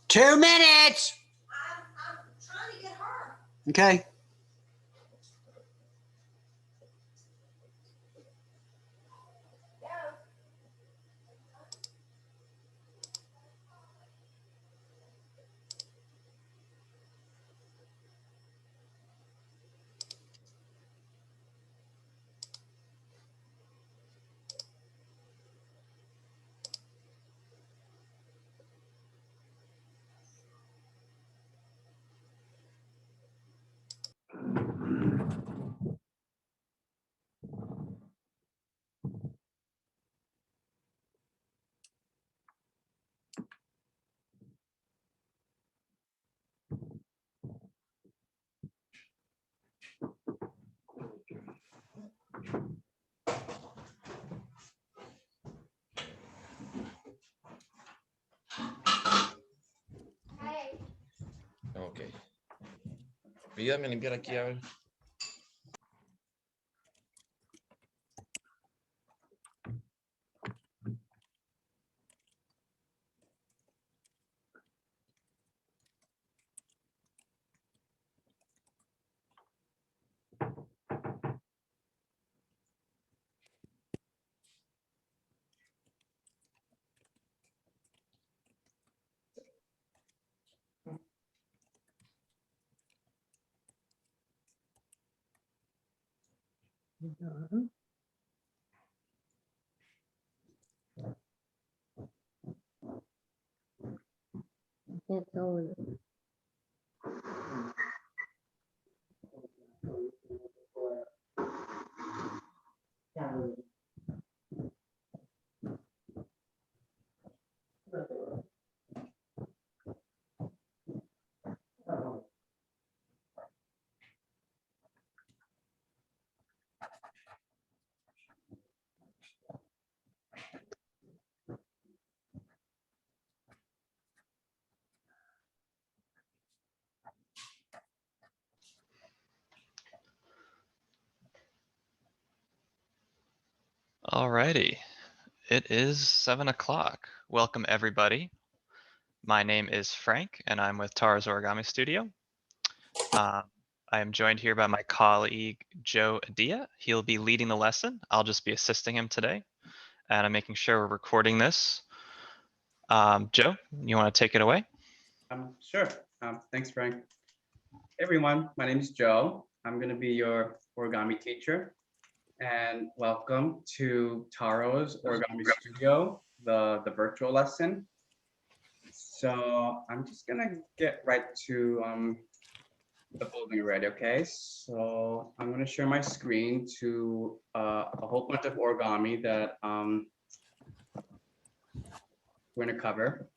2 minutes. I'm trying to get her. Okay. Ok. Ayúdame a limpiar aquí, a ver. It's over. Alrighty, it is 7 o'clock. Welcome everybody. My name is Frank and I'm with Taro's Origami Studio. I am joined here by my colleague, Joe Adia. He'll be leading the lesson. I'll just be assisting him today. And I'm making sure we're recording this. Joe, you want to take it away? Sure. Thanks, Frank. Hey, everyone, my name is Joe. I'm going to be your origami teacher. And welcome to Taro's Origami Studio, the virtual lesson. So I'm just going to get right to the folding already, okay? So I'm going to share my screen to a whole bunch of origami that we're going to cover.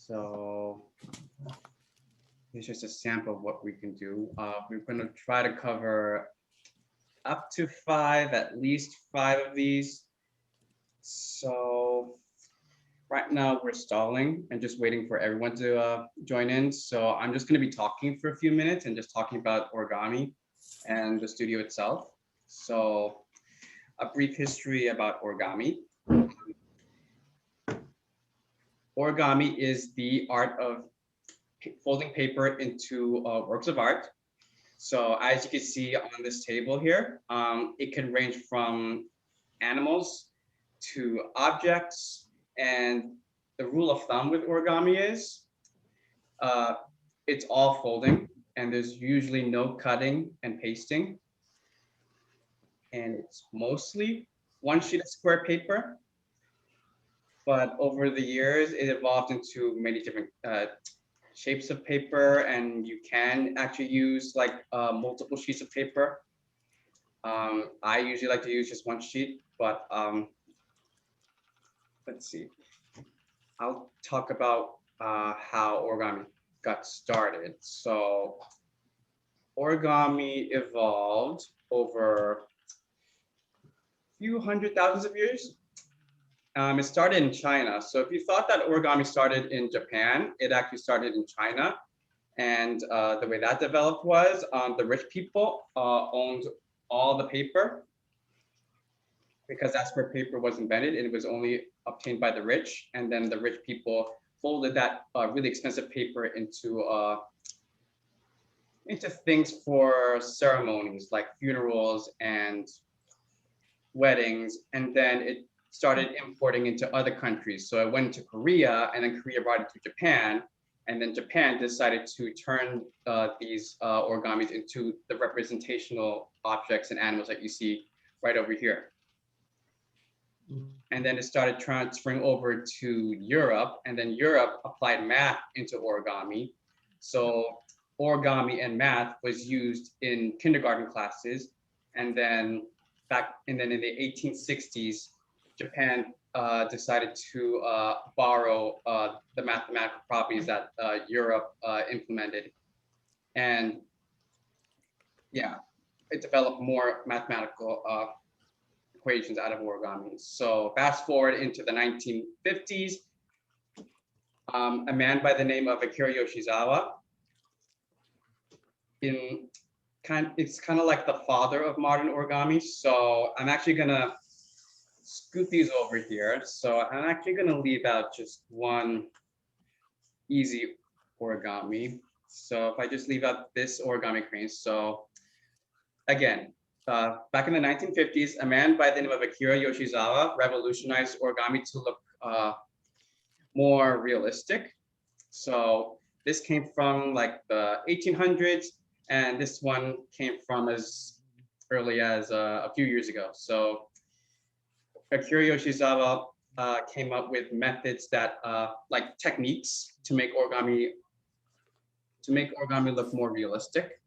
So here's just a sample of what we can do. We're going to try to cover up to 5, at least 5 of these. So right now we're stalling and just waiting for everyone to join in. So I'm just going to be talking for a few minutes and just talking about origami and the studio itself. So a brief history about origami. Origami is the art of folding paper into works of art. So as you can see on this table here, it can range from animals to objects. And the rule of thumb with origami is it's all folding and there's usually no cutting and pasting. And it's mostly one sheet of square paper. But over the years, it evolved into many different shapes of paper, and you can actually use like multiple sheets of paper. I usually like to use just one sheet, but let's see. I'll talk about how origami got started. So origami evolved over a few hundred thousands of years. It started in China. So if you thought that origami started in Japan, it actually started in China. And the way that developed was the rich people owned all the paper. because that's where paper was invented, and it was only obtained by the rich. And then the rich people folded that really expensive paper into things for ceremonies like funerals and weddings. And then it started importing into other countries. So it went to Korea, and then Korea brought it to Japan. And then Japan decided to turn these origamis into the representational objects and animals that you see right over here. And then it started transferring over to Europe, and then Europe applied math into origami. So origami and math was used in kindergarten classes. And then in the 1860s, Japan decided to borrow the mathematical properties that Europe implemented. And yeah, it developed more mathematical equations out of origami. So fast forward into the 1950s, a man by the name of Akira Yoshizawa, it's kind of like the father of modern origami. So I'm actually gonna scoot these over here. So I'm actually gonna leave out just one easy origami. So if I just leave out this origami crane. So again, back in the 1950s, a man by the name of Akira Yoshizawa revolutionized origami to look more realistic. So this came from like the 1800s, and this one came from as early as a few years ago. So Akira Yoshizawa came up with methods that like techniques to make origami look more realistic.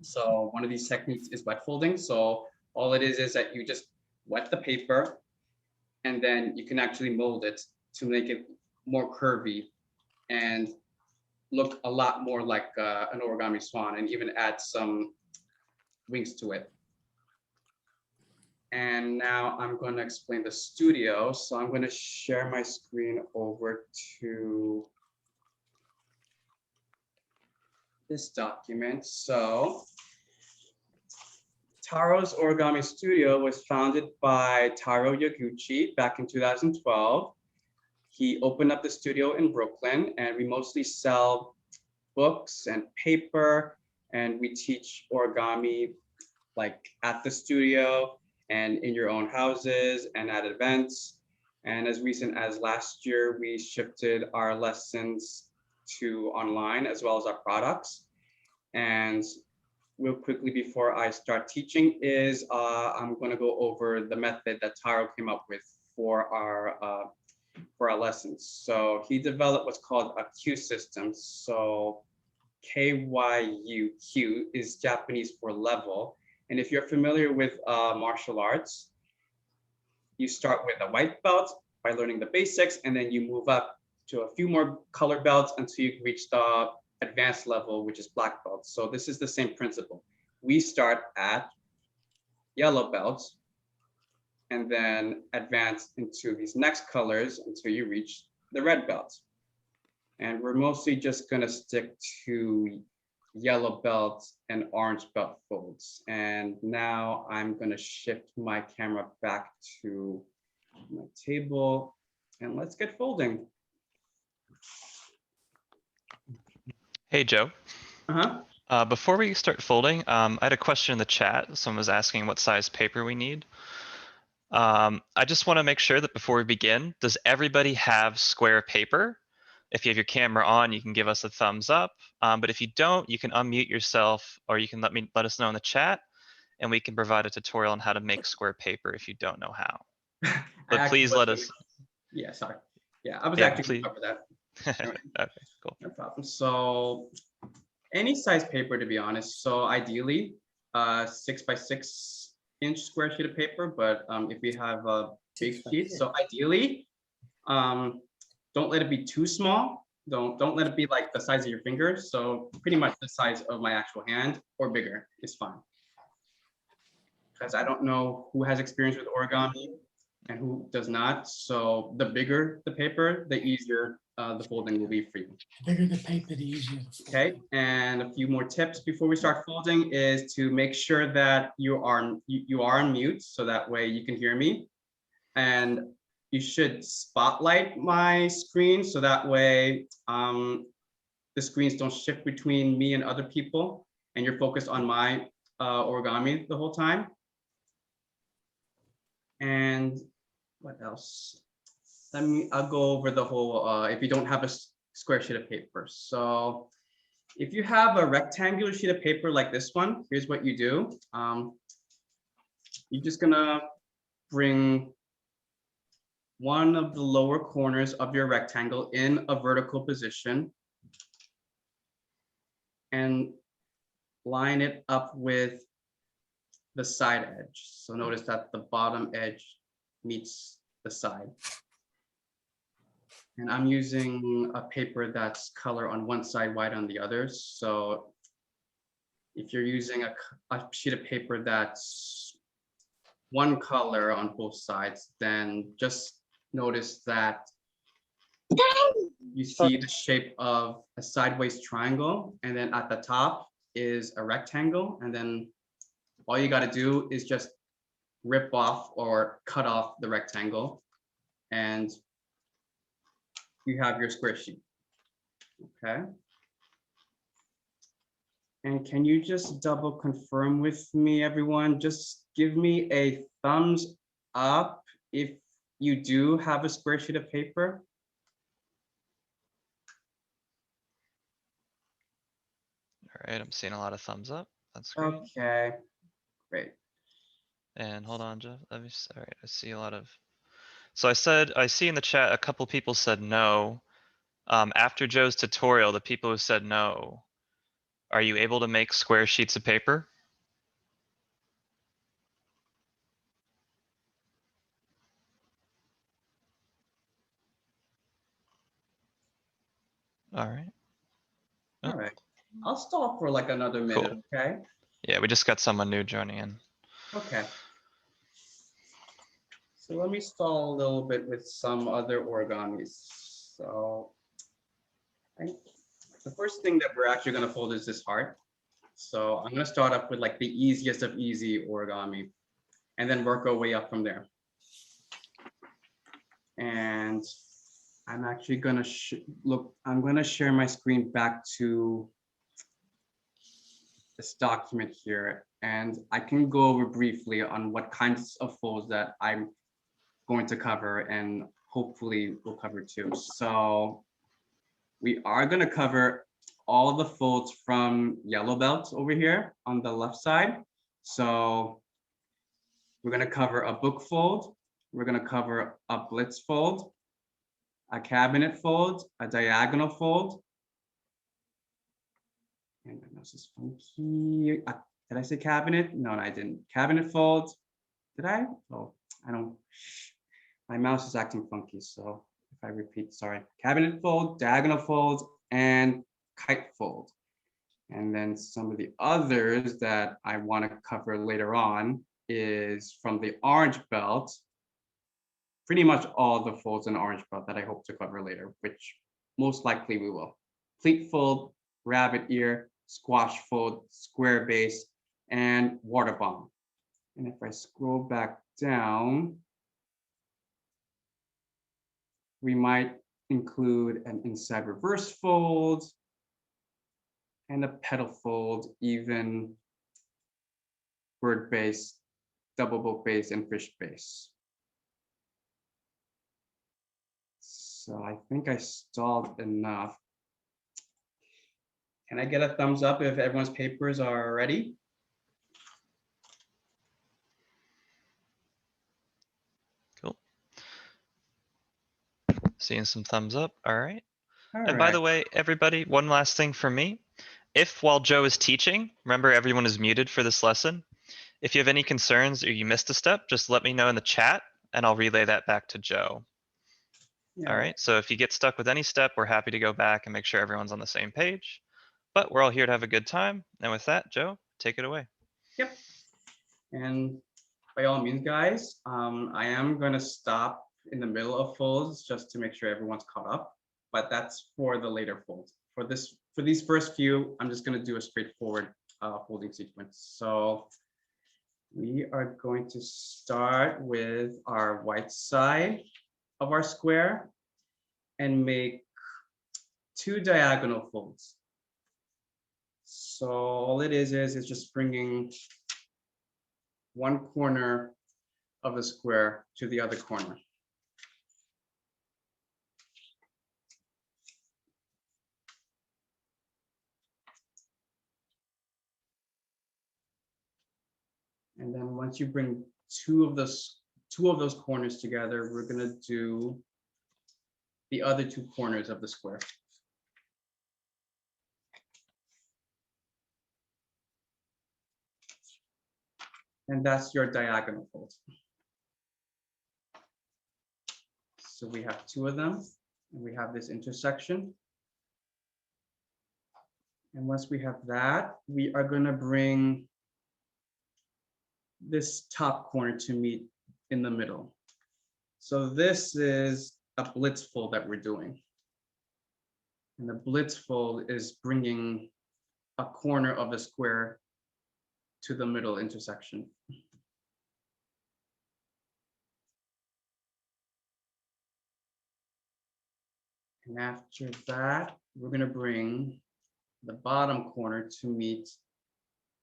So one of these techniques is wet folding. So all it is that you just wet the paper, and then you can actually mold it to make it more curvy and look a lot more like an origami swan, and even add some wings to it. And now I'm going to explain the studio. So I'm going to share my screen over to this document. So Taro's Origami Studio was founded by Taro Yaguchi back in 2012. He opened up the studio in Brooklyn, and we mostly sell books and paper, and we teach origami like at the studio and in your own houses and at events. And as recent as last year, we shifted our lessons to online as well as our products. And real quickly before I start teaching is I'm going to go over the method that Taro came up with for our lessons. So he developed what's called a Q system. So KYU, Q is Japanese for level. And if you're familiar with martial arts, you start with a white belt by learning the basics, and then you move up to a few more color belts until you reach the advanced level, which is black belt. So this is the same principle. We start at yellow belts and then advance into these next colors until you reach the red belt. And we're mostly just going to stick to yellow belt and orange belt folds. And now I'm going to shift my camera back to my table, and let's get folding. Hey, Joe. Uh-huh. Before we start folding, I had a question in the chat. Someone was asking what size paper we need. I just want to make sure that before we begin, does everybody have square paper? If you have your camera on, you can give us a thumbs up. But if you don't, you can unmute yourself, or you can let us know in the chat, and we can provide a tutorial on how to make square paper if you don't know how. But please let us. Yeah, sorry. Yeah, I was Yeah, actually going to cover that. Anyway, okay, cool. no problem. So any size paper, to be honest. So ideally, 6 by 6 inch square sheet of paper. But if we have a big sheet, so ideally, don't let it be too small. Don't let it be like the size of your finger. So pretty much the size of my actual hand or bigger is fine. Because I don't know who has experience with origami. and who does not. So the bigger the paper, the easier the folding will be for you. The bigger the paper, the easier. Okay, and a few more tips before we start folding is to make sure that you are on mute, so that way you can hear me. And you should spotlight my screen, so that way the screens don't shift between me and other people, and you're focused on my origami the whole time. And what else? I'll go over the whole, if you don't have a square sheet of paper. So if you have a rectangular sheet of paper like this one, here's what you do. You're just gonna bring one of the lower corners of your rectangle in a vertical position and line it up with the side edge. So notice that the bottom edge meets the side. And I'm using a paper that's color on one side, white on the other. So if you're using a sheet of paper that's one color on both sides, then just notice that you see the shape of a sideways triangle, and then at the top is a rectangle, and then all you got to do is just rip off or cut off the rectangle, and you have your square sheet. Okay. And can you just double confirm with me, everyone? Just give me a thumbs up if you do have a square sheet of paper. All right, I'm seeing a lot of thumbs up. That's great. Okay, great. And hold on, Jeff. Let me. All right, I see a lot of. So I see in the chat a couple people said no. After Joe's tutorial, the people who said no, are you able to make square sheets of paper? All right. All right. I'll stall for like another minute, Cool. okay? Yeah, we just got someone new joining in. Okay. So let me stall a little bit with some other origamis. So the first thing that we're actually gonna fold is this heart. So I'm gonna start up with like the easiest of easy origami and then work our way up from there. And I'm actually gonna I'm gonna share my screen back to this document here, and I can go over briefly on what kinds of folds that I'm going to cover, and hopefully we'll cover too. So we are gonna cover all the folds from yellow belt over here on the left side. So we're gonna cover a book fold, we're gonna cover a blitz fold, a cabinet fold, a diagonal fold. And my mouse is funky. Did I say cabinet? No, I didn't. Cabinet fold. Did I? Oh, I don't. My mouse is acting funky. So if I repeat, sorry. Cabinet fold, diagonal fold, and kite fold. And then some of the others that I want to cover later on is from the orange belt. Pretty much all the folds in the orange belt that I hope to cover later, which most likely we will. Pleat fold, rabbit ear, squash fold, square base, and water bomb. And if I scroll back down, we might include an inside reverse fold and a petal fold, even bird base, double book base, and fish base. So I think I stalled enough. Can I get a thumbs up if everyone's papers are ready? Cool. Seeing some thumbs up. All right. All And by right. the way, everybody, one last thing from me. If while Joe is teaching, remember everyone is muted for this lesson. If you have any concerns or you missed a step, just let me know in the chat and I'll relay that back to Joe. Yeah. All right. So if you get stuck with any step, we're happy to go back and make sure everyone's on the same page. But we're all here to have a good time. And with that, Joe, take it away. Yep. And by all means, guys, I am gonna stop in the middle of folds just to make sure everyone's caught up, but that's for the later folds. For these first few, I'm just gonna do a straightforward folding sequence. So we are going to start with our white side of our square and make 2 diagonal folds. So all it is just bringing one corner of the square to the other corner. And then once you bring two of those corners together, we're gonna do the other 2 corners of the square. And that's your diagonal fold. So we have 2 of them, and we have this intersection. And once we have that, we are gonna bring this top corner to meet in the middle. So this is a blitz fold that we're doing. And the blitz fold is bringing a corner of the square to the middle intersection. And after that, we're gonna bring the bottom corner to meet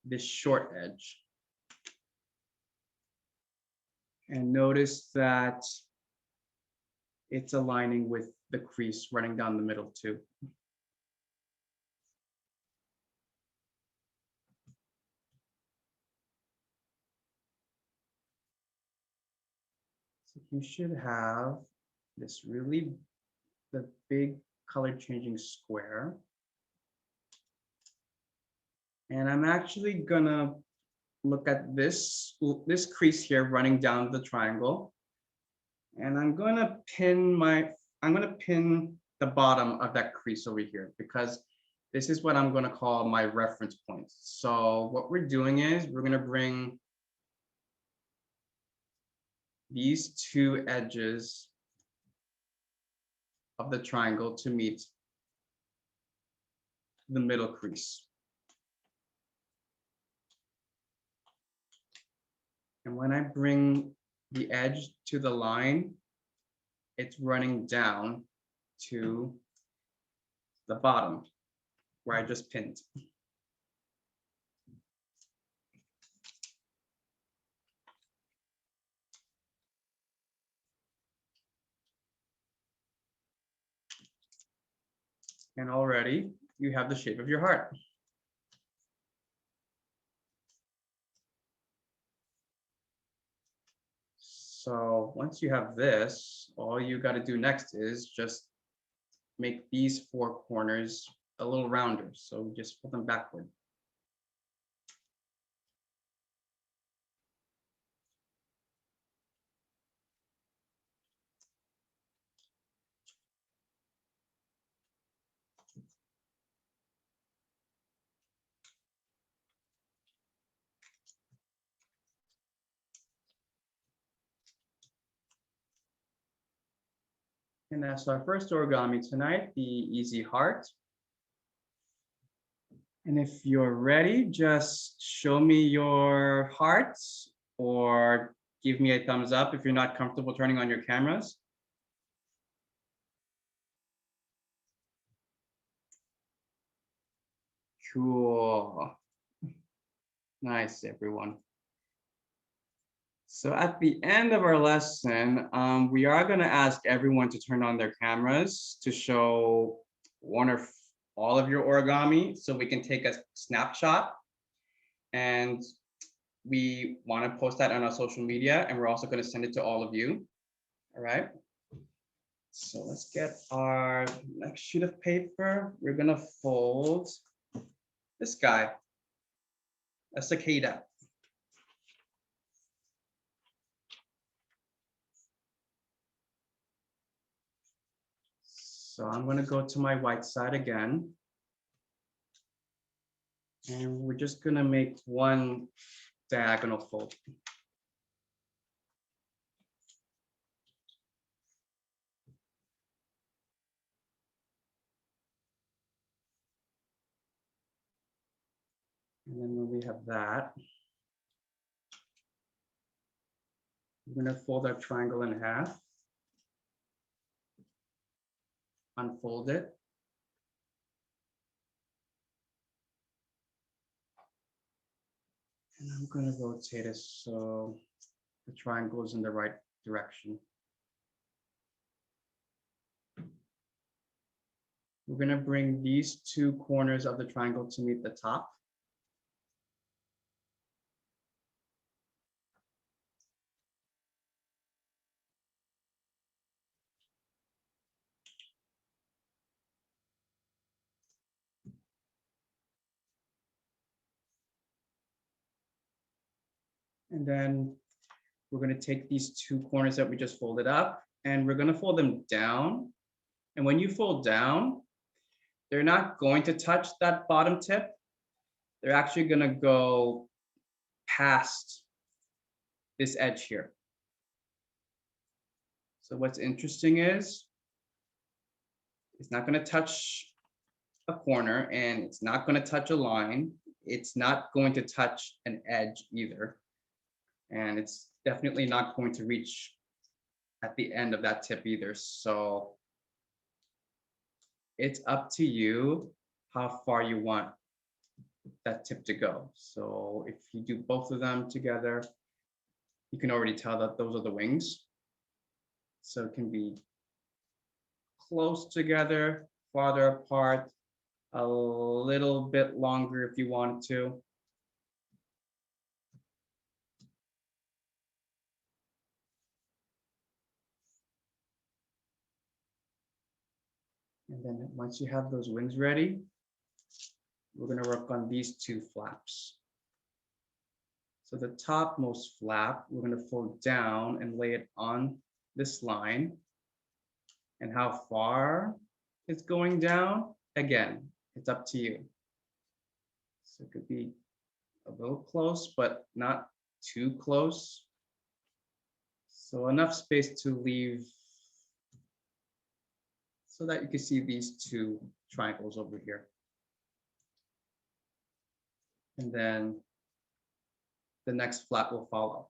this short edge. And notice that it's aligning with the crease running down the middle too. So you should have this the big color changing square. And I'm actually gonna look at this crease here running down the triangle. And I'm gonna pin the bottom of that crease over here because this is what I'm gonna call my reference point. So what we're doing is we're gonna bring these 2 edges of the triangle to meet the middle crease. And when I bring the edge to the line, it's running down to the bottom where I just pinned. And already you have the shape of your heart. So once you have this, all you got to do next is just make these 4 corners a little rounder. So just pull them backward. And that's our first origami tonight, the easy heart. And if you're ready, just show me your hearts or give me a thumbs up if you're not comfortable turning on your cameras. Cool. Nice, everyone. So at the end of our lesson, we are going to ask everyone to turn on their cameras to show one or all of your origami so we can take a snapshot. And we want to post that on our social media, and we're also going to send it to all of you. All right. So let's get our next sheet of paper. We're going to fold this guy, a cicada. So I'm going to go to my white side again. And we're just going to make one diagonal fold. And then when we have that, we're going to fold our triangle in half, unfold it. And I'm going to rotate it so the triangle is in the right direction. We're going to bring these two corners of the triangle to meet the top. And then we're going to take these two corners that we just folded up and we're going to fold them down. And when you fold down, they're not going to touch that bottom tip. They're actually going to go past this edge here. So what's interesting is it's not going to touch a corner and it's not going to touch a line. It's not going to touch an edge either. And it's definitely not going to reach at the end of that tip either. So it's up to you how far you want that tip to go. So if you do both of them together, you can already tell that those are the wings. So it can be close together, farther apart, a little bit longer if you wanted to. And then once you have those wings ready, we're going to work on these two flaps. So the topmost flap, we're going to fold down and lay it on this line. And how far it's going down, again, it's up to you. So it could be a little close, but not too close. So enough space to leave so that you can see these two triangles over here. And then the next flap will follow.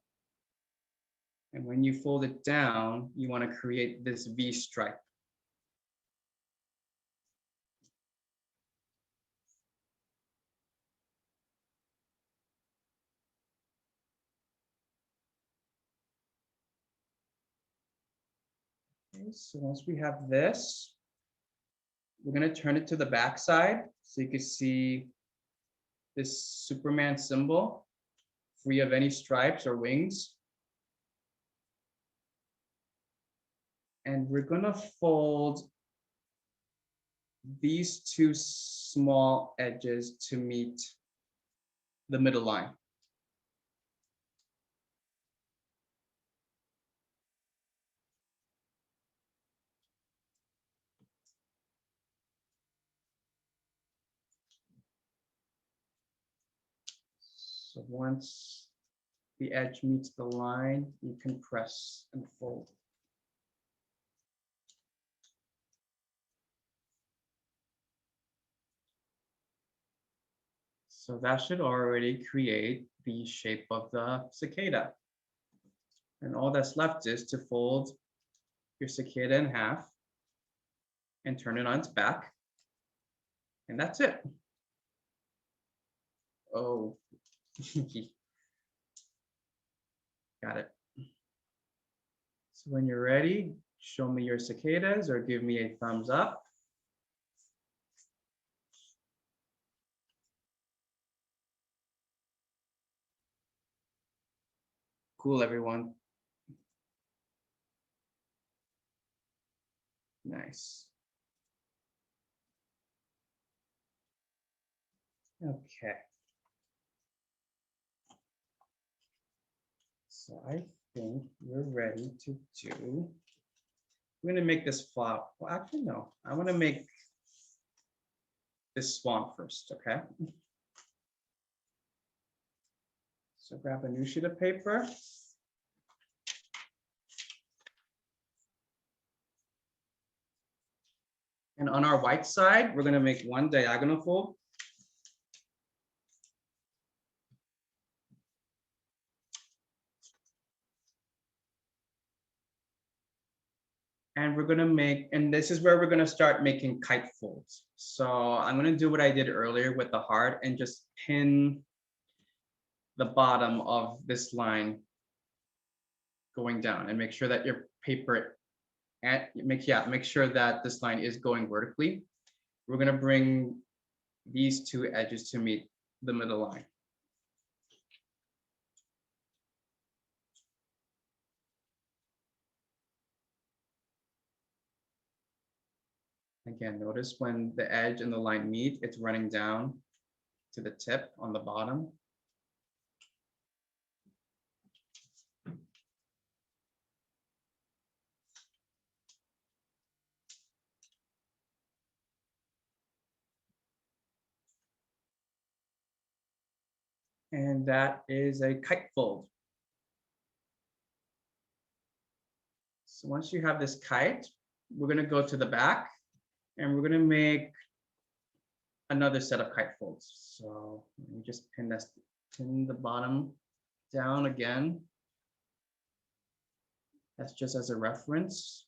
And when you fold it down, you want to create this V stripe. Okay, so once we have this, we're going to turn it to the back side so you can see this Superman symbol, free of any stripes or wings. And we're going to fold these two small edges to meet the middle line. So once the edge meets the line, you can press and fold. So that should already create the shape of the cicada. And all that's left is to fold your cicada in half and turn it on its back. And that's it. Oh, got it. So when you're ready, show me your cicadas or give me a thumbs up. Cool, everyone. Nice. Okay. So I think we're ready to do, we're going to make this flop. Well, actually, no, I want to make this swan first, okay? So grab a new sheet of paper. And on our white side, we're going to make one diagonal fold. And we're gonna make, and this is where we're gonna start making kite folds. So I'm gonna do what I did earlier with the heart and just pin the bottom of this line going down and make sure that your paper make sure that this line is going vertically. We're gonna bring these two edges to meet the middle line. Again, notice when the edge and the line meet, it's running down to the tip on the bottom. And that is a kite fold. So once you have this kite, we're gonna go to the back and we're gonna make another set of kite folds. So let me just pin the bottom down again. That's just as a reference.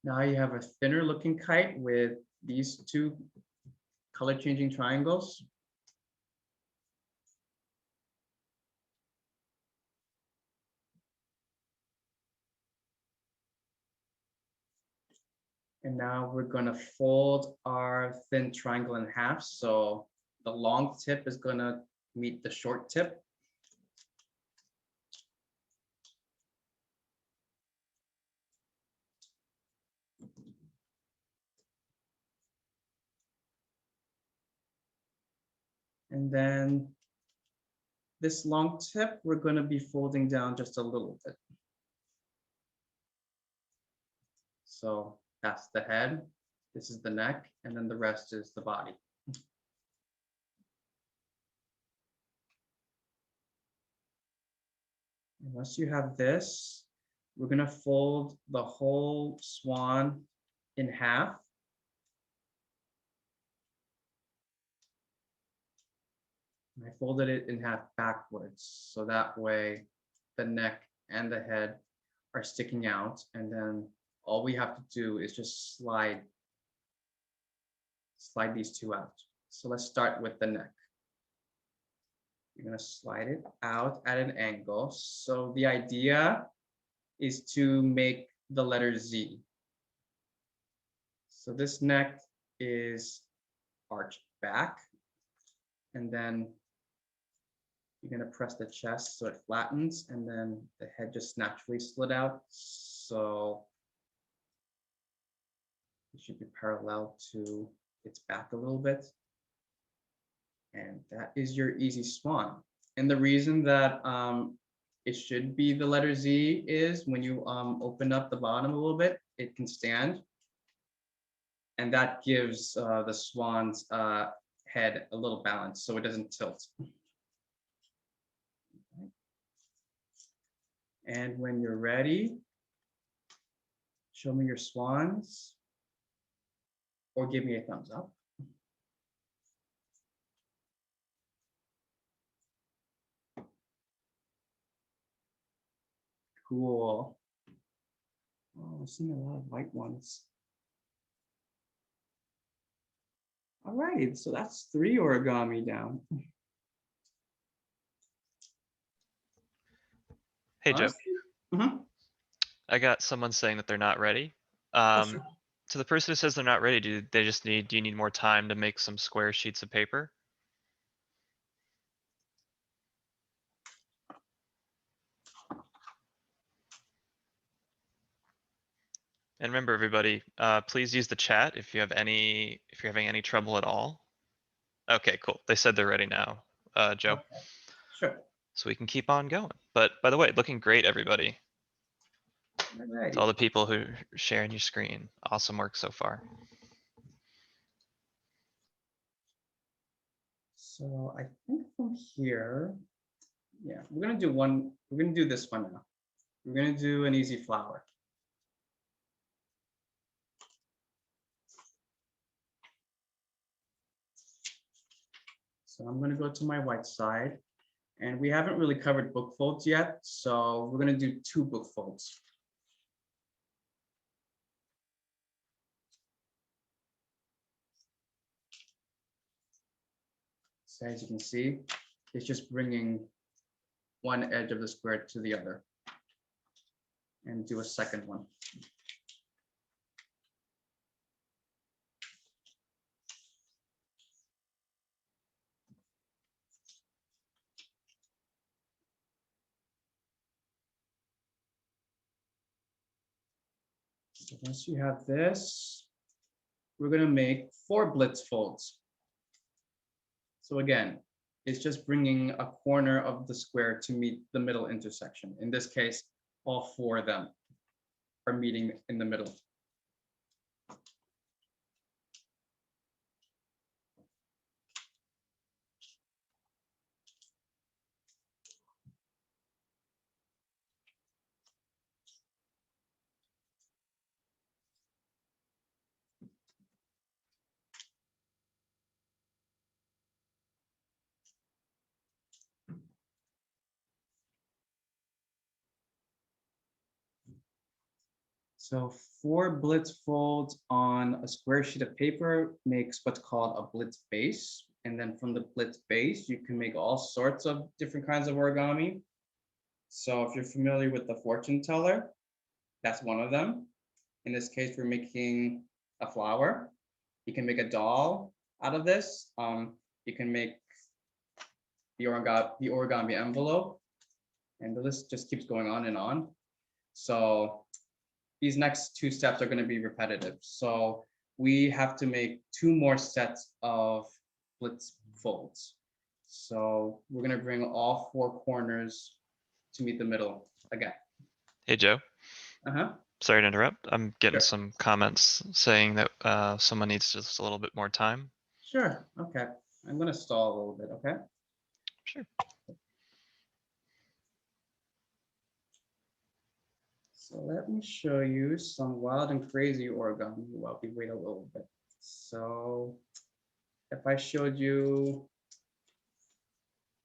Now you have a thinner looking kite with these two color changing triangles. And now we're gonna fold our thin triangle in half. So the long tip is gonna meet the short tip. And then this long tip, we're gonna be folding down just a little bit. So that's the head, this is the neck, and then the rest is the body. And once you have this, we're gonna fold the whole swan in half. I folded it in half backwards, so that way the neck and the head are sticking out, and then all we have to do is just slide these two out. So let's start with the neck. You're gonna slide it out at an angle. So the idea is to make the letter Z. So this neck is arched back, and then you're gonna press the chest so it flattens, and then the head just naturally slid out. So it should be parallel to its back a little bit. And that is your easy swan. And the reason that it should be the letter Z is when you open up the bottom a little bit, it can stand. And that gives the swan's head a little balance so it doesn't tilt. And when you're ready, show me your swans or give me a thumbs up. Cool. Oh, I'm seeing a lot of white ones. All right, so that's 3 origami down. Hey, Joe. Mm-hmm. I got someone saying that they're not ready. Sure. To the person who says they're not ready, do you need more time to make some square sheets of paper? And remember, everybody, please use the chat if you're having any trouble at all. Okay, cool. They said they're ready now, Joe. Okay. Sure. So we can keep on going. But by the way, looking great, everybody. Alrighty. To all the people who are sharing your screen. Awesome work so far. So I think from here, yeah, we're gonna do this one now. We're gonna do an easy flower. So I'm going to go to my white side, and we haven't really covered book folds yet. So we're going to do 2 book folds. So as you can see, it's just bringing one edge of the square to the other, and do a second one. So once you have this, we're going to make 4 blitz folds. So again, it's just bringing a corner of the square to meet the middle intersection. In this case, all 4 of them are meeting in the middle. So 4 blitz folds on a square sheet of paper makes what's called a blitz base. And then from the blitz base, you can make all sorts of different kinds of origami. So if you're familiar with the fortune teller, that's one of them. In this case, we're making a flower. You can make a doll out of this. You can make the origami envelope, and the list just keeps going on and on. So these next 2 steps are going to be repetitive. So we have to make 2 more sets of blitz folds. So we're going to bring all 4 corners to meet the middle again. Hey, Joe. Uh-huh. Sorry to interrupt. I'm getting Sure. some comments saying that someone needs just a little bit more time. Sure. Okay. I'm going to stall a little bit. Okay. Sure. So let me show you some wild and crazy origami while we wait a little bit. So if I showed you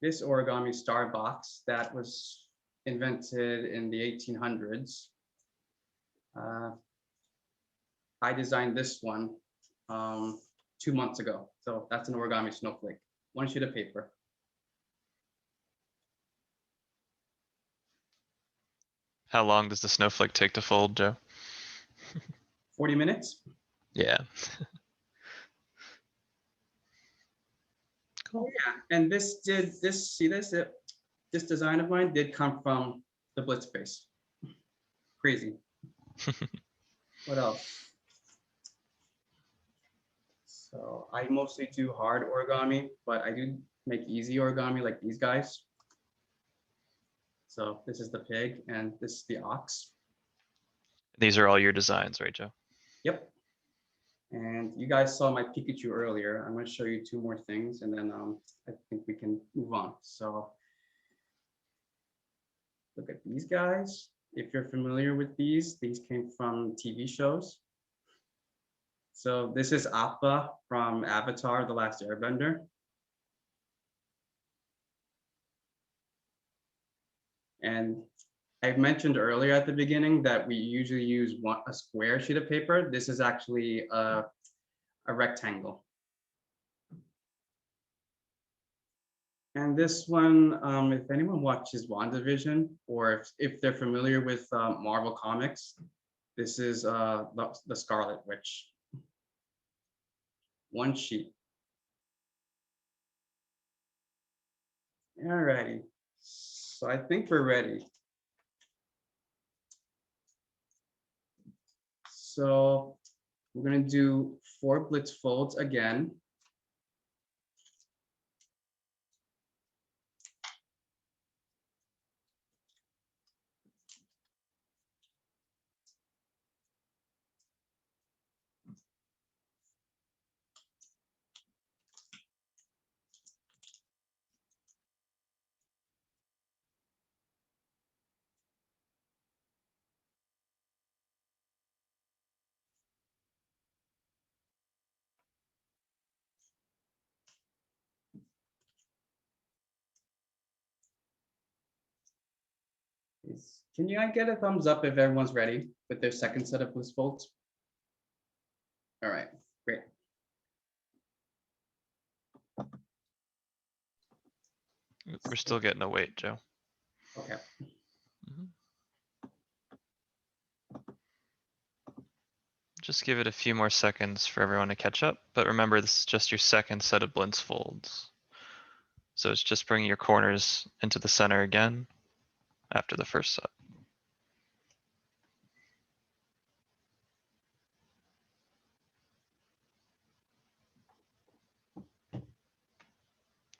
this Origami Star Box that was invented in the 1800s, I designed this one 2 months ago. So that's an Origami Snowflake, 1 sheet of paper. How long does the snowflake take to fold, Joe? 40 minutes. Yeah. Cool. Yeah, and this design of mine did come from the Blitz Base. Crazy. What else? So I mostly do hard origami, but I do make easy origami like these guys. So this is the pig and this is the ox. These are all your designs, right, Joe? Yep. And you guys saw my Pikachu earlier. I'm going to show you 2 more things, and then I think we can move on. So look at these guys. If you're familiar with these came from TV shows. So this is Appa from Avatar: The Last Airbender. And I mentioned earlier at the beginning that we usually use a square sheet of paper. This is actually a rectangle. And this one, if anyone watches WandaVision, or if they're familiar with Marvel Comics, this is the Scarlet Witch. 1 sheet. All righty. So I think we're ready. So we're going to do 4 blitz folds again. Can you get a thumbs up if everyone's ready with their second set of Blitz folds? All right, great. We're still getting a wait, Joe. Okay. Mhm. Just give it a few more seconds for everyone to catch up, but remember this is just your second set of Blitz folds. So it's just bringing your corners into the center again after the first set.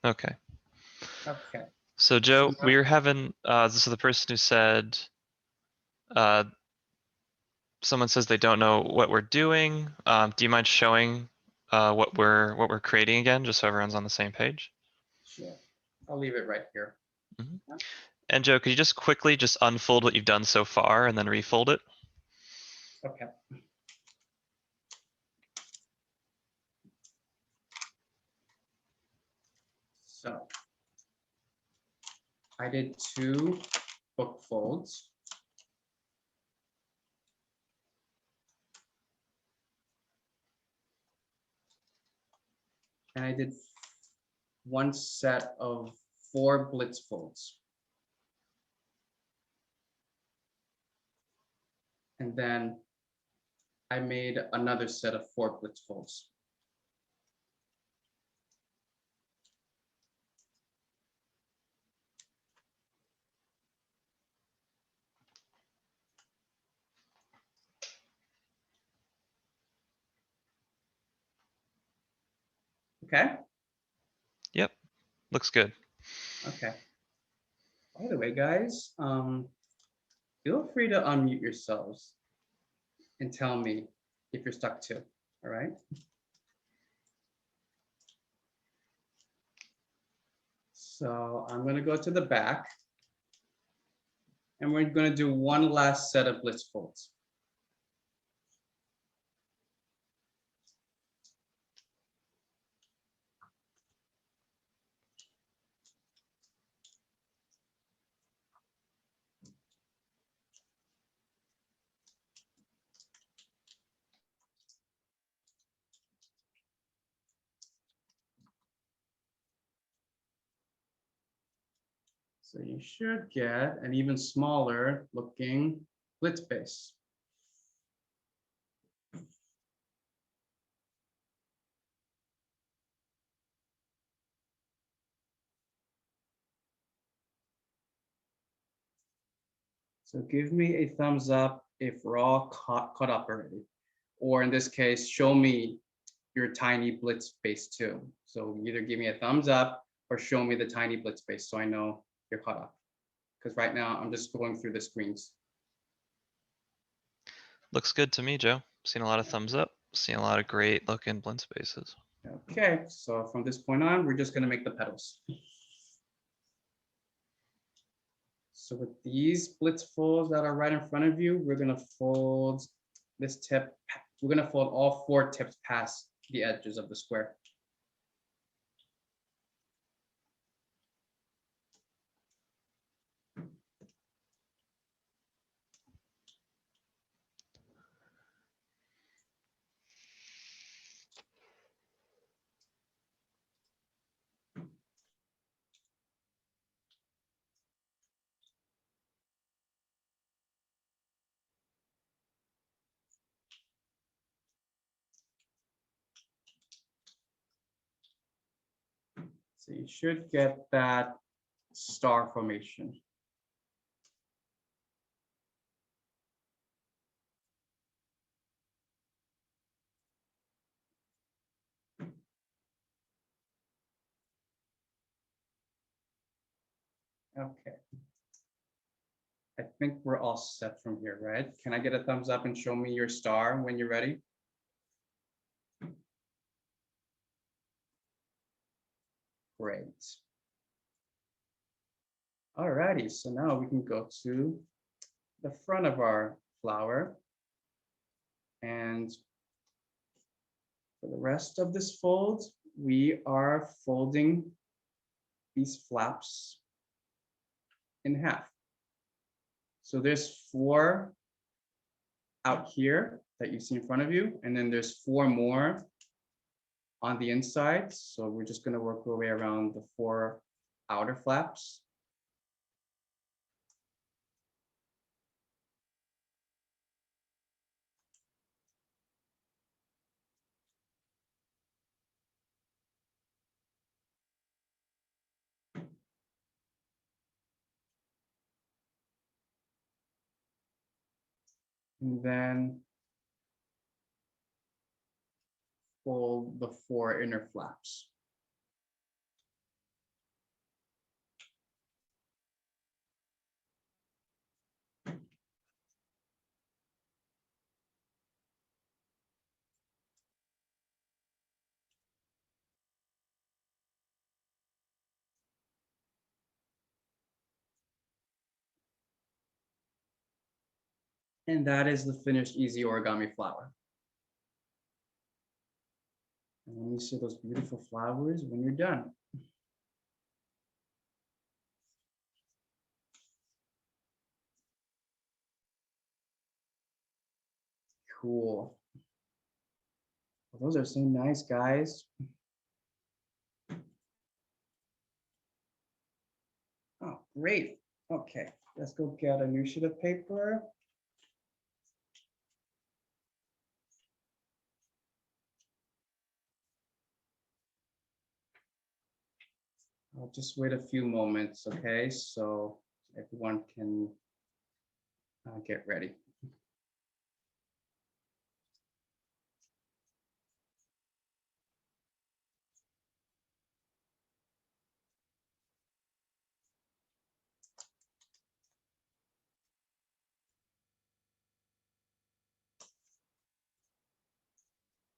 Okay. Okay. So Joe, we were having, this is the person who said, someone says they don't know what we're doing. Do you mind showing what we're creating again, just so everyone's on the same page? Sure. I'll leave it right here. And Joe, could you just quickly just unfold what you've done so far and then refold it? Okay. So I did 2 book folds. And I did 1 set of 4 Blitz folds. And then I made another set of 4 Blitz folds. Okay. Yep, looks good. Okay. By the way, guys, feel free to unmute yourselves and tell me if you're stuck too. All right. So I'm going to go to the back and we're going to do 1 last set of Blitz folds. So you should get an even smaller looking Blitz base. So give me a thumbs up if we're all caught up already. Or in this case, show me your tiny Blitz base too. So either give me a thumbs up or show me the tiny Blitz base so I know you're caught up. Because right now I'm just going through the screens. Looks good to me, Joe. Seen a lot of thumbs up, seen a lot of great looking blend spaces. Okay, so from this point on, we're just going to make the petals. So with these Blitz folds that are right in front of you, we're going to fold this tip. We're going to fold all 4 tips past the edges of the square. So you should get that star formation. Okay. I think we're all set from here, right? Can I get a thumbs up and show me your star when you're ready? Great. All righty, so now we can go to the front of our flower. And for the rest of this fold, we are folding these flaps in half. So there's 4 out here that you see in front of you, and then there's 4 more on the inside. So we're just gonna work our way around the 4 outer flaps. And then fold the 4 inner flaps. And that is the finished easy origami flower. And let me see those beautiful flowers when you're done. Cool. Well, those are so nice, guys. Oh, great. Okay, let's go get a new sheet of paper. I'll just wait a few moments, okay? So everyone can get ready.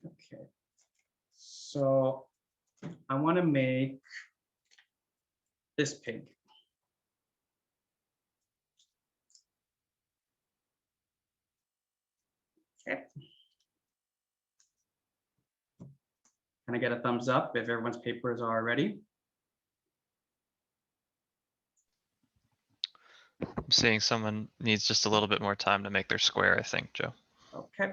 Okay, so I want to make this pig. Okay. Can I get a thumbs up if everyone's papers are ready? I'm seeing someone needs just a little bit more time to make their square, I think, Joe. Okay.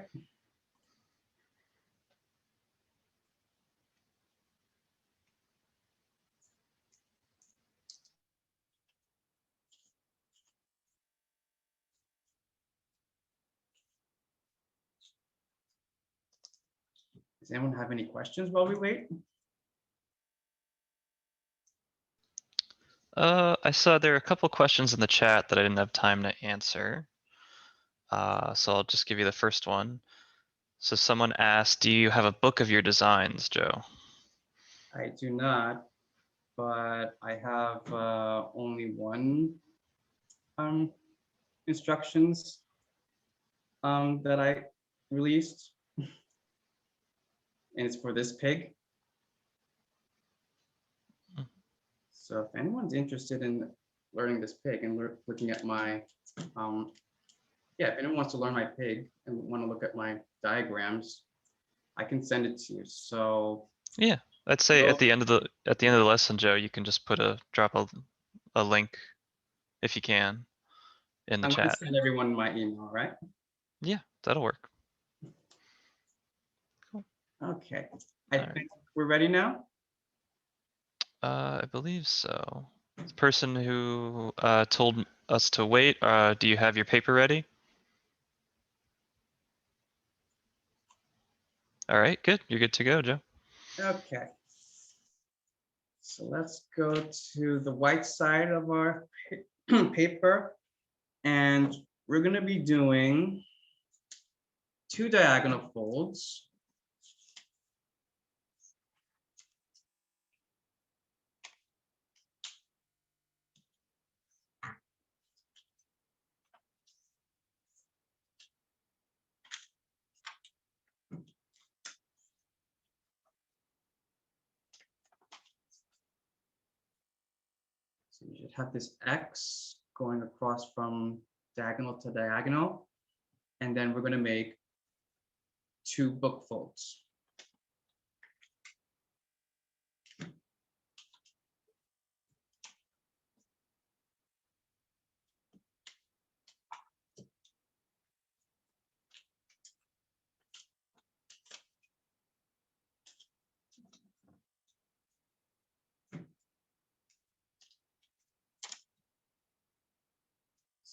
Does anyone have any questions while we wait? I saw there are a couple questions in the chat that I didn't have time to answer. So I'll just give you the first one. So someone asked, do you have a book of your designs, Joe? I do not, but I have only one instructions that I released, and it's for this pig. So if anyone's interested in learning this pig and looking at my, yeah, if anyone wants to learn my pig and want to look at my diagrams, I can send it to you. So Yeah, I'd say at the end of the lesson, Joe, you can just drop a link if you can in the I'm going to chat. send everyone my email, right? Yeah, that'll work. Okay, I All right. think we're ready now. I believe so. The person who told us to wait, do you have your paper ready? All right, good. You're good to go, Joe. Okay. So let's go to the white side of our paper, and we're going to be doing 2 diagonal folds. So you should have this X going across from diagonal to diagonal, and then we're going to make 2 book folds.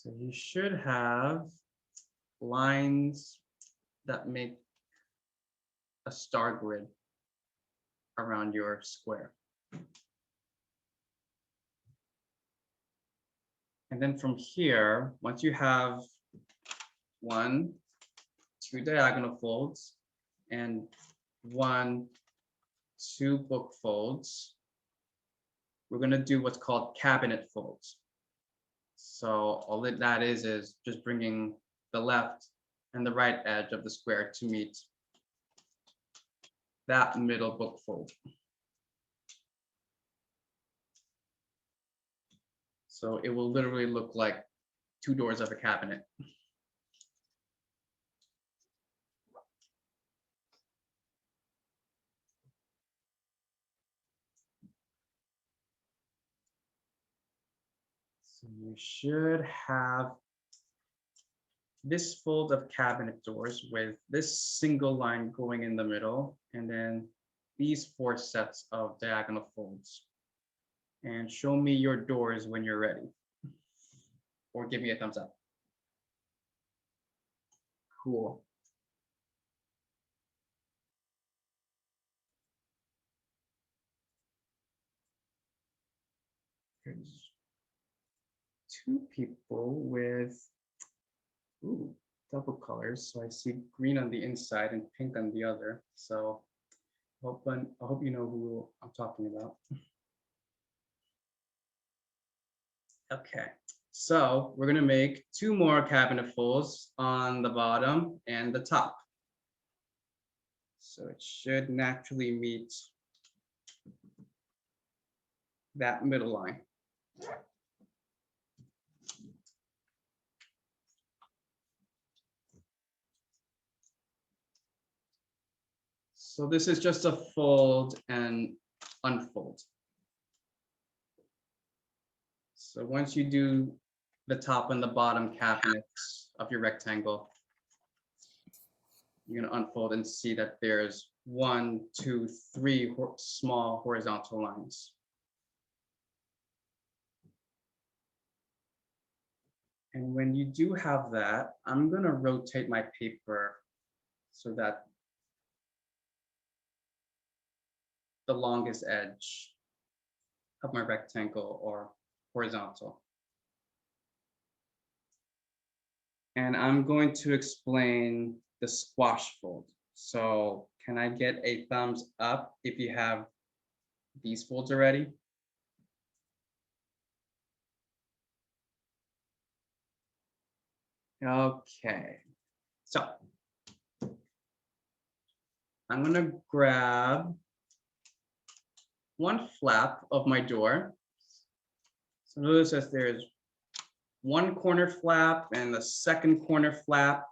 So you should have lines that make a star grid around your square. And then from here, once you have 1, 2 diagonal folds and 1, 2 book folds, we're going to do what's called cabinet folds. So all that is just bringing the left and the right edge of the square to meet that middle book fold. So it will literally look like 2 doors of a cabinet. So you should have this fold of cabinet doors with this single line going in the middle, and then these 4 sets of diagonal folds. And show me your doors when you're ready. Or give me a thumbs up. Cool. There's 2 people with double colors. So I see green on the inside and pink on the other. So I hope you know who I'm talking about. Okay, so we're gonna make 2 more cabinet folds on the bottom and the top. So it should naturally meet that middle line. So this is just a fold and unfold. So once you do the top and the bottom cabinets of your rectangle, you're going to unfold and see that there's 1, 2, 3 small horizontal lines. And when you do have that, I'm going to rotate my paper so that the longest edge of my rectangle or horizontal. And I'm going to explain the squash fold. So can I get a thumbs up if you have these folds already? Okay, so I'm gonna grab 1 flap of my door. So notice that there's 1 corner flap and the 2nd corner flap.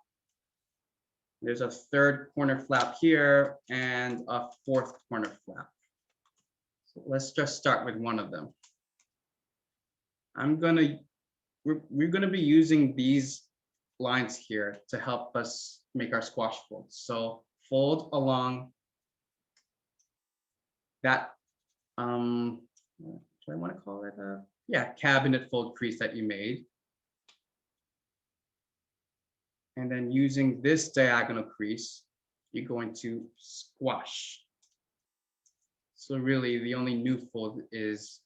There's a 3rd corner flap here and a 4th corner flap. So let's just start with one of them. We're gonna be using these lines here to help us make our squash folds. So fold along that, do I want to call it a, yeah, cabinet fold crease that you made. And then using this diagonal crease, you're going to squash. So really the only new fold is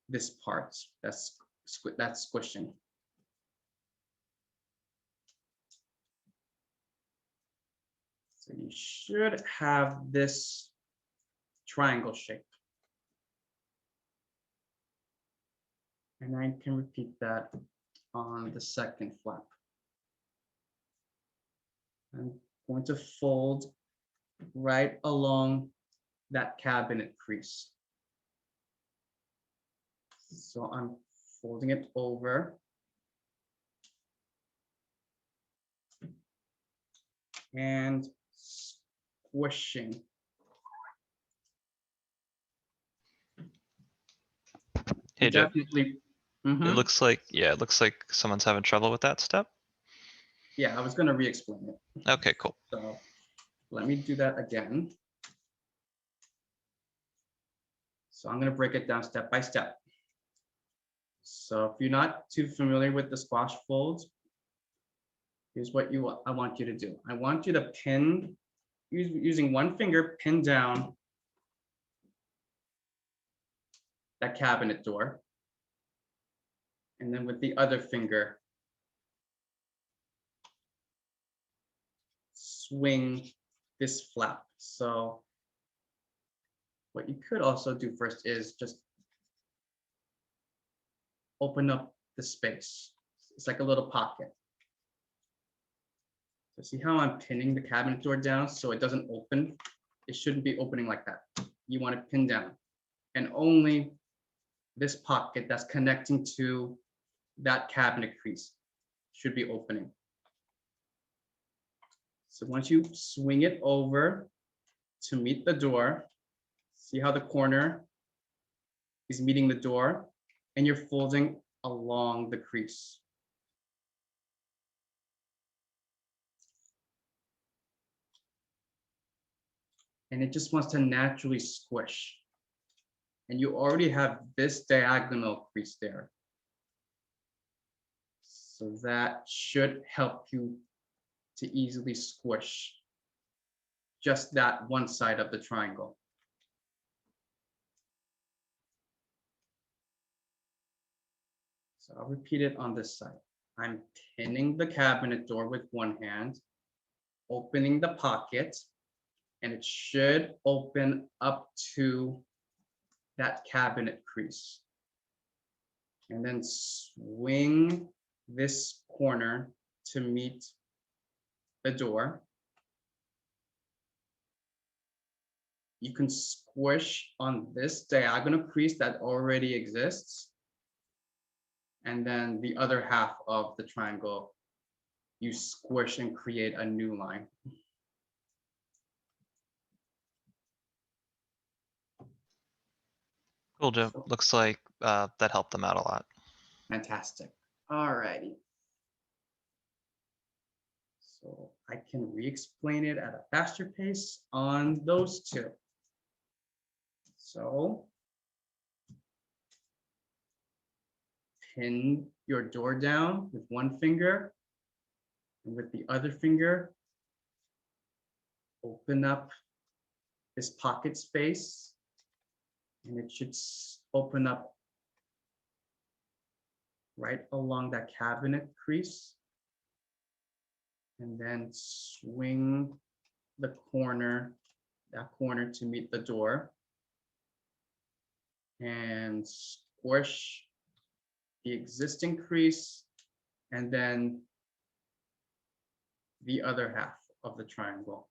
this part, that's squishing. So you should have this triangle shape. And I can repeat that on the 2nd flap. I'm going to fold right along that cabinet crease. So I'm folding it over. And squishing. Hey, Jeff. Definitely. It looks like, yeah, it looks like someone's having trouble with that step. Yeah, I was going to re-explain it. Okay, cool. So let me do that again. So I'm going to break it down step by step. So if you're not too familiar with the squash folds, here's what I want you to do. I want you to pin, using one finger, pin down that cabinet door. And then with the other finger, swing this flap. So what you could also do first is just open up the space. It's like a little pocket. So see how I'm pinning the cabinet door down so it doesn't open? It shouldn't be opening like that. You want to pin down. And only this pocket that's connecting to that cabinet crease should be opening. So once you swing it over to meet the door, see how the corner is meeting the door and you're folding along the crease. And it just wants to naturally squish. And you already have this diagonal crease there. So that should help you to easily squish just that one side of the triangle. So I'll repeat it on this side. I'm pinning the cabinet door with one hand, opening the pocket, and it should open up to that cabinet crease. And then swing this corner to meet the door. You can squish on this diagonal crease that already exists. And then the other half of the triangle, you squish and create a new line. Cool, Joe. Looks like that helped them out a lot. Fantastic. All righty. So I can re-explain it at a faster pace on those two. So pin your door down with one finger, and with the other finger, open up this pocket space, and it should open up right along that cabinet crease. And then swing the corner, that corner to meet the door. And squish the existing crease, and then the other half of the triangle.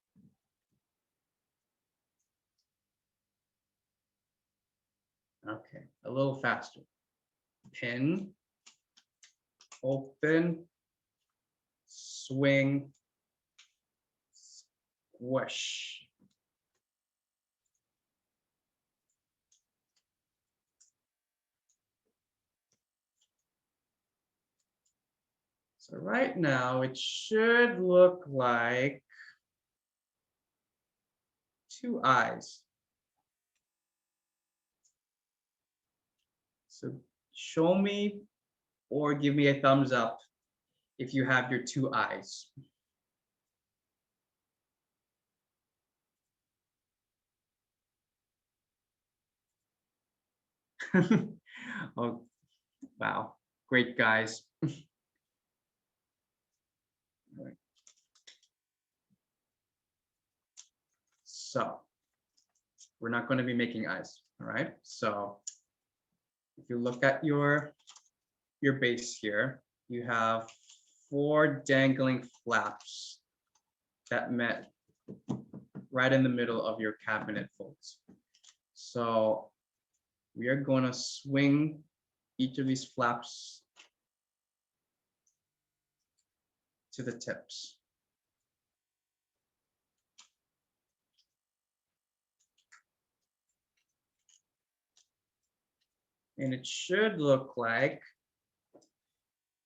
Okay, a little faster. Pin, open, swing, squish. So right now it should look like two eyes. So show me or give me a thumbs up if you have your two eyes. Oh, wow. Great, guys. Right. So we're not going to be making eyes, all right? So if you look at your base here, you have 4 dangling flaps that met right in the middle of your cabinet folds. So we are going to swing each of these flaps to the tips. And it should look like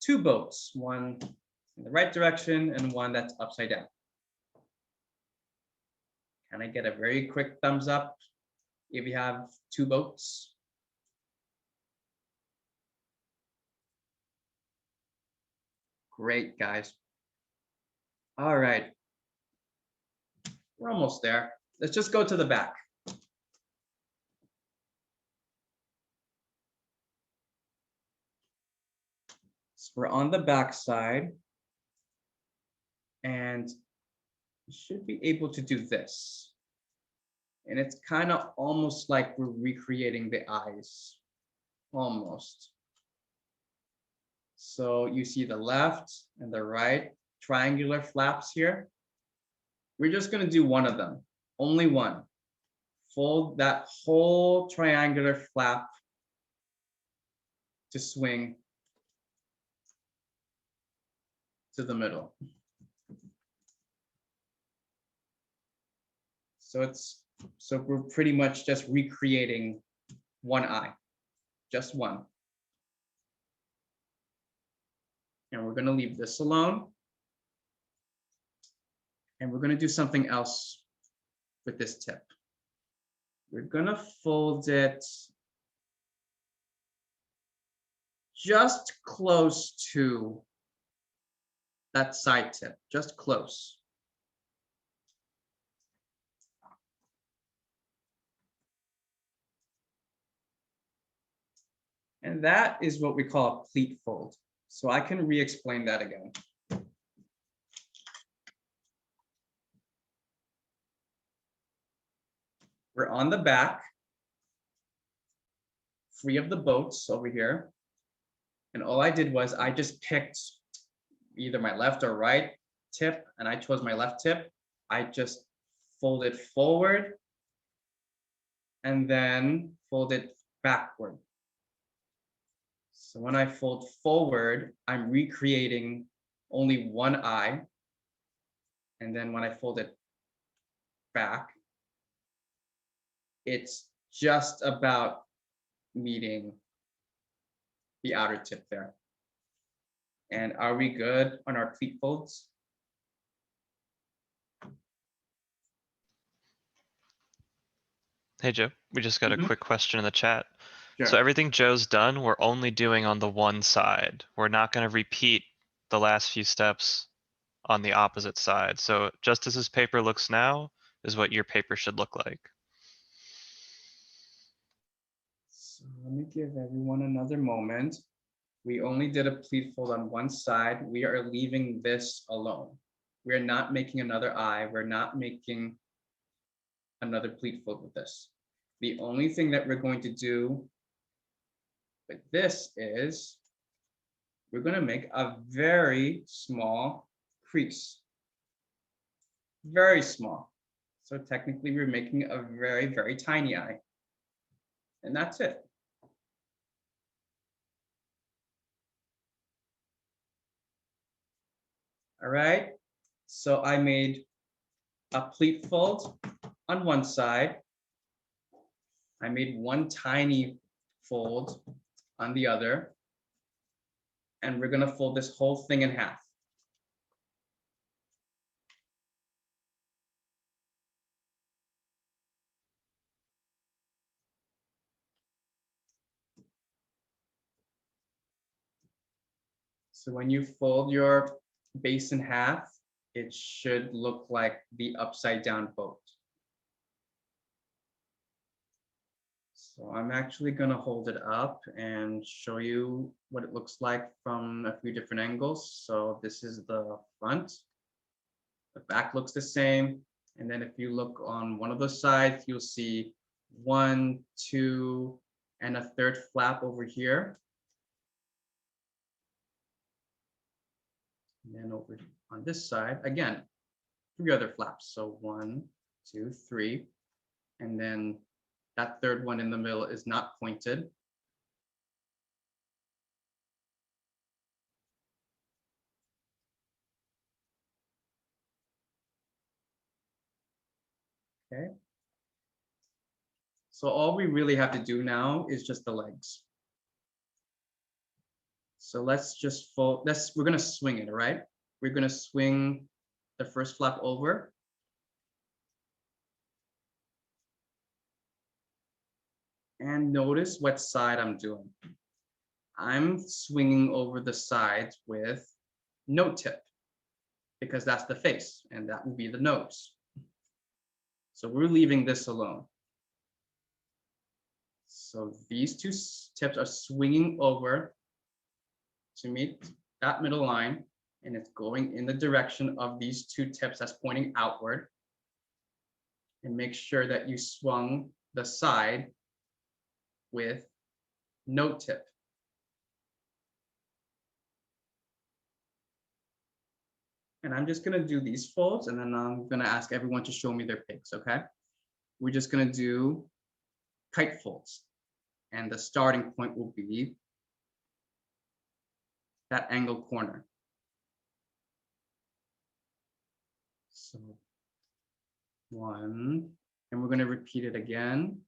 2 boats, one in the right direction and one that's upside down. Can I get a very quick thumbs up if you have 2 boats? Great, guys. All right. We're almost there. Let's just go to the back. So we're on the back side. And you should be able to do this. And it's kind of almost like we're recreating the eyes. Almost. So you see the left and the right triangular flaps here. We're just going to do one of them, only one. Fold that whole triangular flap to swing to the middle. So we're pretty much just recreating one eye, just one. And we're going to leave this alone. And we're going to do something else with this tip. We're going to fold it just close to that side tip, just close. And that is what we call a pleat fold. So I can re-explain that again. We're on the back, free of the boats over here. And all I did was I just picked either my left or right tip, and I chose my left tip. I just fold it forward and then fold it backward. So when I fold forward, I'm recreating only one eye. And then when I fold it back, it's just about meeting the outer tip there. And are we good on our pleat folds? Hey, Joe, we just got a quick question in the chat. So Sure. everything Joe's done, we're only doing on the one side. We're not going to repeat the last few steps on the opposite side. So just as his paper looks now is what your paper should look like. So let me give everyone another moment. We only did a pleat fold on one side. We are leaving this alone. We're not making another eye. We're not making another pleat fold with this. The only thing that we're going to do with this is we're going to make a very small crease. Very small. So technically we're making a very, very tiny eye. And that's it. All right. So I made a pleat fold on one side. I made one tiny fold on the other. And we're going to fold this whole thing in half. So when you fold your base in half, it should look like the upside down boat. So I'm actually going to hold it up and show you what it looks like from a few different angles. So this is the front. The back looks the same. And then if you look on one of the sides, you'll see 1, 2, and a third flap over here. And then over on this side, again, 3 other flaps. So 1, 2, 3. And then that third one in the middle is not pointed. Okay. So all we really have to do now is just the legs. So let's just fold, we're going to swing it, all right? We're going to swing the first flap over. And notice what side I'm doing. I'm swinging over the sides with no tip, because that's the face and that will be the nose. So we're leaving this alone. So these two tips are swinging over to meet that middle line, and it's going in the direction of these two tips that's pointing outward. And make sure that you swung the side with no tip. And I'm just gonna do these folds, and then I'm gonna ask everyone to show me their pigs, okay? We're just gonna do kite folds. And the starting point will be that angle corner. So 1, and we're gonna repeat it again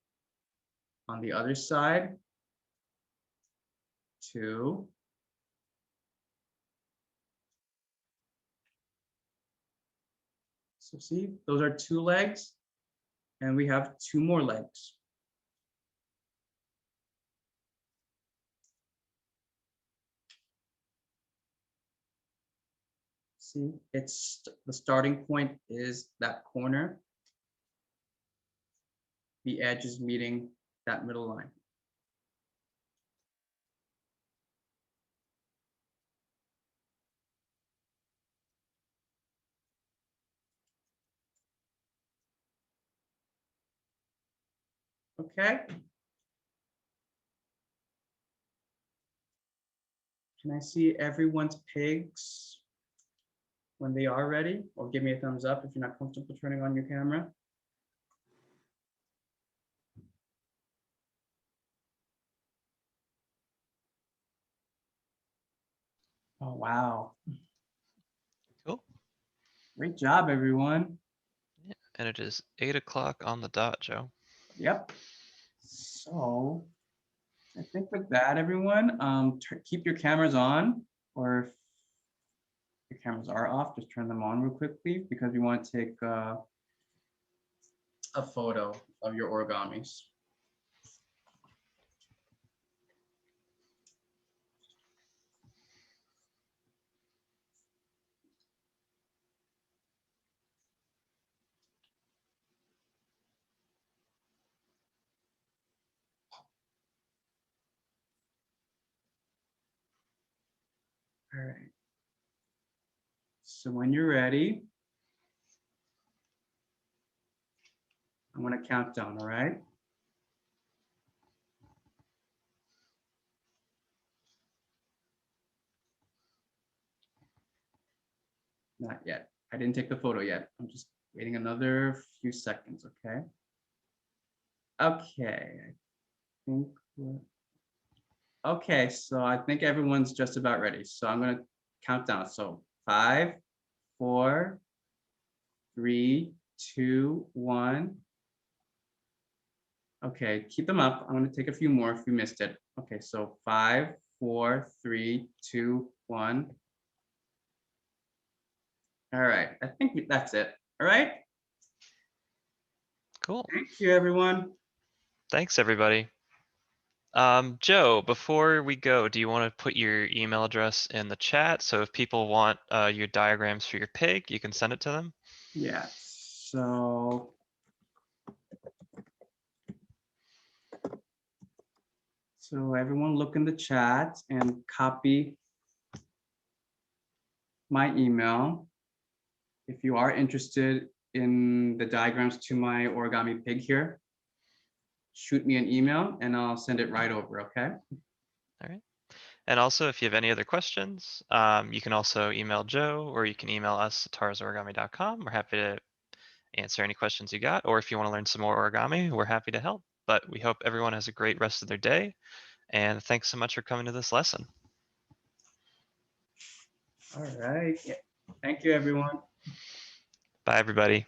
on the other side. 2. So see, those are 2 legs, and we have 2 more legs. See, it's the starting point is that corner. The edge is meeting that middle line. Okay. Can I see everyone's pigs when they are ready? Or give me a thumbs up if you're not comfortable turning on your camera. Oh, wow. Cool. Great job, everyone. Yeah, and it is 8 o'clock on the dot, Joe. Yep. So I think with that, everyone, keep your cameras on, or if your cameras are off, just turn them on real quickly, because we want to take a photo of your origamis. All right. So when you're ready, I'm going to count down, all right? Not yet. I didn't take the photo yet. I'm just waiting another few seconds, okay? Okay, I think okay, so I think everyone's just about ready. So I'm gonna count down. So 5, 4, 3, 2, 1. Okay, keep them up. I'm gonna take a few more if you missed it. Okay, so 5, 4, 3, 2, 1. All right, I think that's it. All right. Cool. Thank you, everyone. Thanks, everybody. Joe, before we go, do you want to put your email address in the chat? So if people want your diagrams for your pig, you can send it to them. Yeah, so everyone look in the chat and copy my email if you are interested in the diagrams to my origami pig here. Shoot me an email and I'll send it right over, okay? All right. And also, if you have any other questions, you can also email Joe, or you can email us at tarosorigami.com. We're happy to answer any questions you got, or if you want to learn some more origami, we're happy to help. But we hope everyone has a great rest of their day. And thanks so much for coming to this lesson. All right. Thank you, everyone. Bye, everybody.